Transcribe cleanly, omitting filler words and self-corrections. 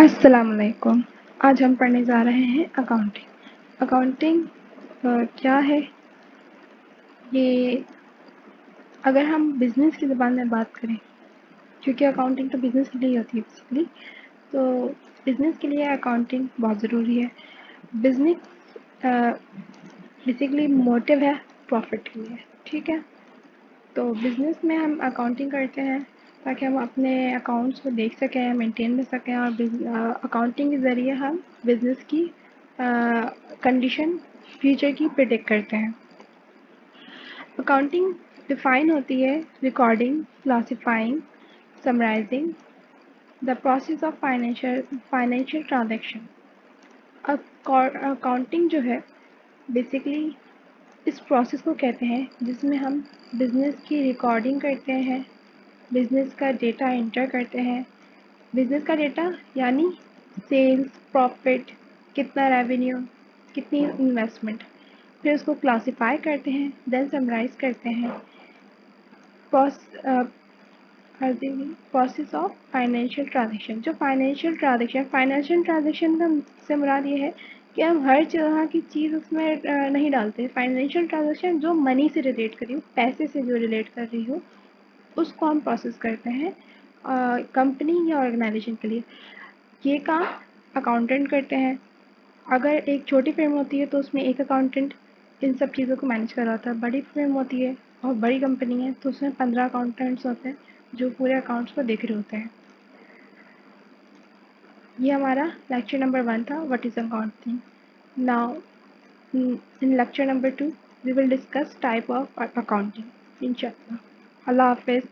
अस्सलाम वालेकुम। आज हम पढ़ने जा रहे हैं अकाउंटिंग। अकाउंटिंग क्या है? ये अगर हम बिज़नेस की ज़बान में बात करें, क्योंकि अकाउंटिंग तो बिज़नेस के लिए ही होती है बेसिकली, तो बिज़नेस के लिए अकाउंटिंग बहुत ज़रूरी है। बिज़नेस बेसिकली मोटिव है प्रॉफिट के लिए, ठीक है? तो बिज़नेस में हम अकाउंटिंग करते हैं ताकि हम अपने अकाउंट्स को देख सकें, मेंटेन कर सकें, और अकाउंटिंग के ज़रिए हम बिज़नेस की कंडीशन फ्यूचर की प्रिडिक्ट करते हैं। अकाउंटिंग डिफ़ाइन होती है recording, classifying, summarising the process of financial transaction. Accounting जो है बेसिकली इस प्रोसेस को कहते हैं जिसमें हम बिज़नेस की रिकॉर्डिंग करते हैं, बिज़नेस का डेटा एंटर करते हैं। बिज़नेस का डेटा यानी सेल्स, प्रॉफिट, कितना रेवेन्यू, कितनी इन्वेस्टमेंट। फिर उसको क्लासिफाई करते हैं, देन समराइज करते हैं। Process of financial transaction. जो फाइनेंशियल ट्रांजेक्शन का से मुराद ये है कि हम हर तरह की चीज़ उसमें नहीं डालते। फाइनेंशियल ट्रांजेक्शन जो मनी से रिलेट कर रही हो, पैसे से जो रिलेट कर रही हो, उसको हम प्रोसेस करते हैं कंपनी या ऑर्गेनाइजेशन के लिए। ये काम अकाउंटेंट करते हैं। अगर एक छोटी फर्म होती है तो उसमें एक अकाउंटेंट इन सब चीज़ों को मैनेज कर रहा होता है। बड़ी फर्म होती है और बड़ी कंपनी है तो उसमें 15 अकाउंटेंट्स होते हैं जो पूरे अकाउंट्स को देख रहे होते हैं। ये हमारा लेक्चर नंबर 1 था, what is accounting. Now in lecture number 2 we will discuss type of accounting इंशाल्लाह। अल्लाह हाफिज़।